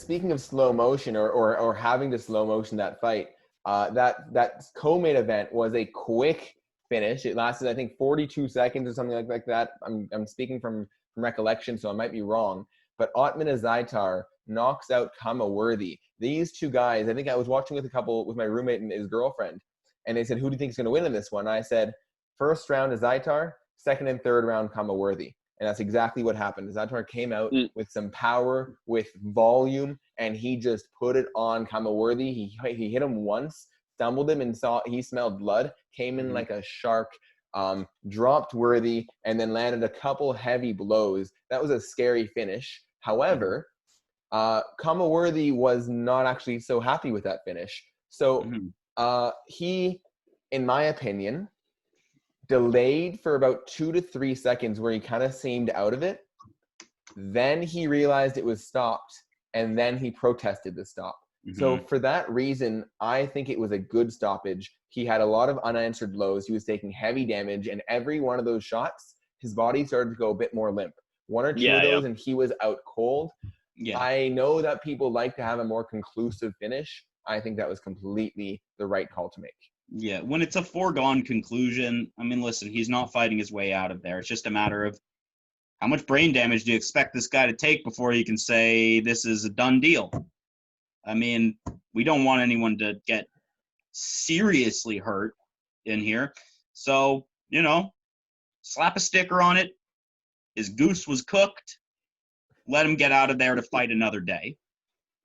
speaking of slow motion or having to slow motion that fight, that co-main event was a quick finish. It lasted, I think, 42 seconds or something like that. I'm speaking from recollection, so I might be wrong. But Ottman Azaitar knocks out Khama Worthy. These two guys, I think I was watching with my roommate and his girlfriend, and they said, who do you think is going to win in this one? And I said, first round Azaitar, second and third round Khama Worthy. And that's exactly what happened. Azaitar came out with some power, with volume, and he just put it on Khama Worthy. He hit him once, stumbled him, and he smelled blood, came in like a shark, dropped Worthy, and then landed a couple heavy blows. That was a scary finish. However, Khama Worthy was not actually so happy with that finish. So he, in my opinion, delayed for about 2 to 3 seconds where he kind of seemed out of it. Then he realized it was stopped, and then he protested the stop. So for that reason, I think it was a good stoppage. He had a lot of unanswered blows. He was taking heavy damage, and every one of those shots, his body started to go a bit more limp. One or two of those, and he was out cold. Yeah. I know that people like to have a more conclusive finish. I think that was completely the right call to make. Yeah, when it's a foregone conclusion, I mean, listen, he's not fighting his way out of there. It's just a matter of how much brain damage do you expect this guy to take before you can say this is a done deal? I mean, we don't want anyone to get seriously hurt in here. So, slap a sticker on it. His goose was cooked. Let him get out of there to fight another day.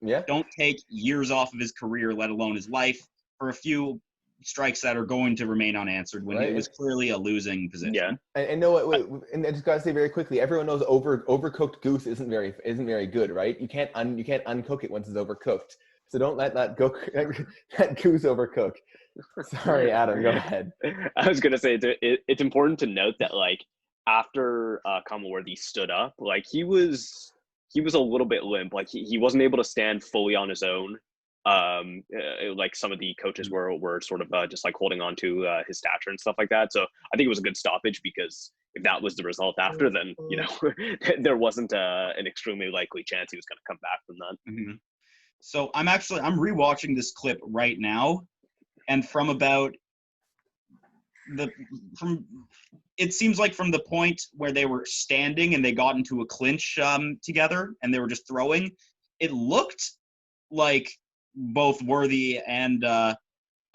Yeah. Don't take years off of his career, let alone his life, for a few strikes that are going to remain unanswered when it was clearly a losing position. Yeah. And I just gotta say very quickly, everyone knows overcooked goose isn't very good, right? You can't uncook it once it's overcooked. So don't let that goose overcook. Sorry, Adam, go ahead. I was gonna say it's important to note that after Khama Worthy stood up, he was a little bit limp. He wasn't able to stand fully on his own. Some of the coaches were sort of just holding on to his stature and stuff like that. So I think it was a good stoppage, because if that was the result after, then there wasn't an extremely likely chance he was going to come back from that. So I'm rewatching this clip right now, and it seems like from the point where they were standing and they got into a clinch together and they were just throwing, it looked like both Worthy and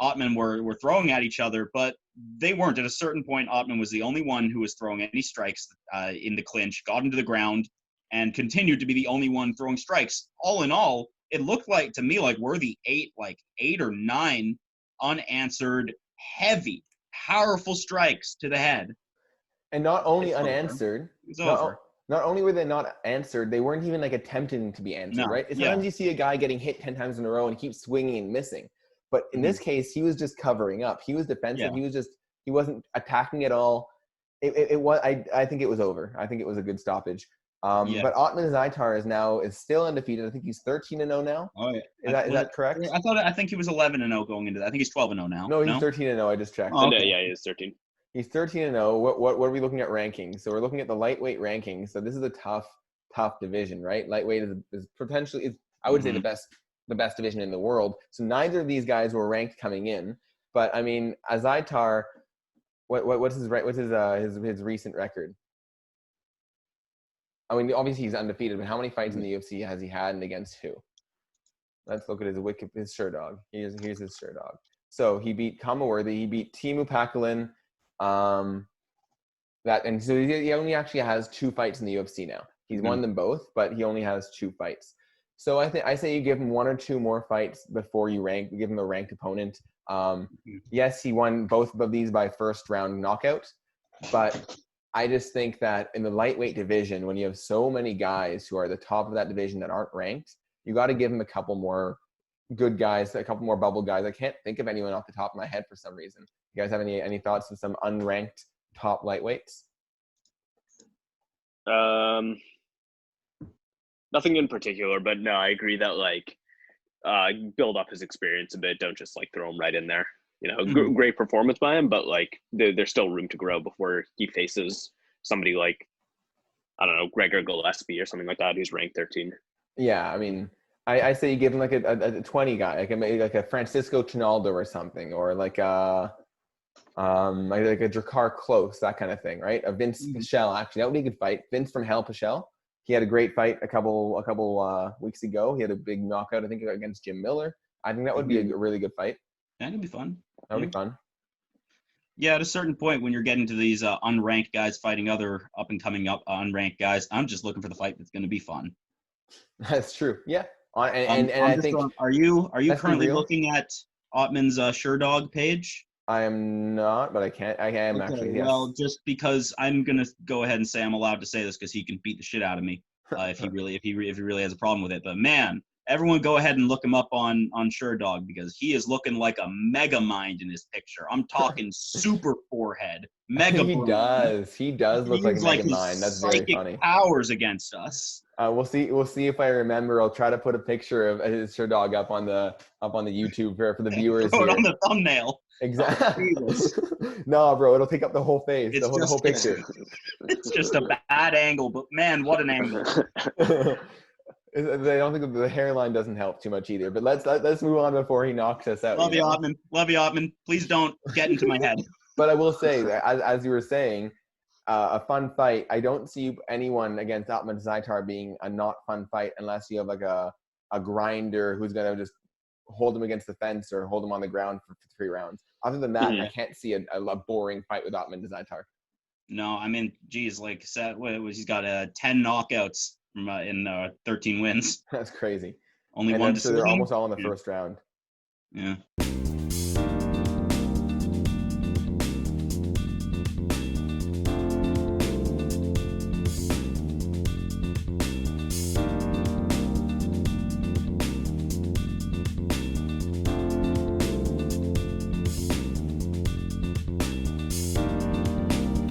Ottman were throwing at each other, but they weren't. At a certain point, Ottman was the only one who was throwing any strikes in the clinch, got into the ground, and continued to be the only one throwing strikes. All in all, it looked to me like Worthy ate 8 or 9 unanswered, heavy, powerful strikes to the head. And not only unanswered, it's over. Not only were they not answered, they weren't even attempting to be answered, right? Sometimes you see a guy getting hit 10 times in a row and he keeps swinging and missing. But in this case, he was just covering up. He was defensive. Yeah. He wasn't attacking at all. I think it was over. I think it was a good stoppage. But Ottman Azaitar is still undefeated. I think he's 13-0 now. Oh yeah. Is that correct? I think he was 11-0 going into that. I think he's 12-0 now. No, he's 13-0. I just checked. Oh, okay. Yeah, he is 13. He's 13-0. What are we looking at rankings? So we're looking at the lightweight rankings. So this is a tough division, right? Lightweight is potentially, I would say, the best division in the world. So neither of these guys were ranked coming in. But I mean, Azaitar, what's his recent record? I mean, obviously he's undefeated, but how many fights in the UFC has he had, and against who? Let's look at his Sherdog. Here's his Sherdog. So he beat Khama Worthy. He beat Teemu Packalén. So he only actually has 2 fights in the UFC now. He's won them both, but he only has 2 fights. So I say you give him 1 or 2 more fights before you give him a ranked opponent. Yes, he won both of these by first round knockout, but I just think that in the lightweight division, when you have so many guys who are at the top of that division that aren't ranked, you got to give him a couple more good guys, a couple more bubble guys. I can't think of anyone off the top of my head for some reason. You guys have any thoughts on some unranked top lightweights? Nothing in particular, but no, I agree that build up his experience a bit. Don't just throw him right in there. Great performance by him, but there's still room to grow before he faces somebody like, I don't know, Gregor Gillespie or something like that, who's ranked 13. Yeah, I mean, I say you give him like a 20 guy, like a Francisco Trinaldo or something, or like a Drakkar Close, that kind of thing, right? A Vince Pichel, actually, that would be a good fight. Vince from Hell Pichel. He had a great fight a couple weeks ago. He had a big knockout, I think, against Jim Miller. I think that would be a really good fight. That could be fun. That would be fun. Yeah, at a certain point when you're getting to these unranked guys fighting other up-and-coming unranked guys, I'm just looking for the fight that's going to be fun. That's true. Yeah. And I think are you currently looking at Ottman's SureDog page? I am not, but I am okay, actually. Yes. Well, just because I'm gonna go ahead and say I'm allowed to say this because he can beat the shit out of me if he really has a problem with it. But man, everyone go ahead and look him up on SureDog because he is looking like a mega mind in his picture. I'm talking super forehead, mega. He does look like a mega mind. That's very funny. Powers against us. We'll see if I remember. I'll try to put a picture of his SureDog up on the YouTube for the viewers. Throw it on the thumbnail. Exactly. No, bro, it'll take up the whole face, the whole picture. It's just a bad angle, but man, what an angle. I don't think the hairline doesn't help too much either. But let's move on before he knocks us out. Love you, Ottman. Love you, Ottman. Please don't get into my head. But I will say, as you were saying, a fun fight. I don't see anyone against Ottman Azaitar being a not fun fight unless you have like a grinder who's gonna just hold him against the fence or hold him on the ground for 3 rounds. Other than that, I can't see a boring fight with Ottman Azaitar. No, I mean, geez, like he's got 10 knockouts in 13 wins. That's crazy. Only one decision. They're almost all in the first round. Yeah.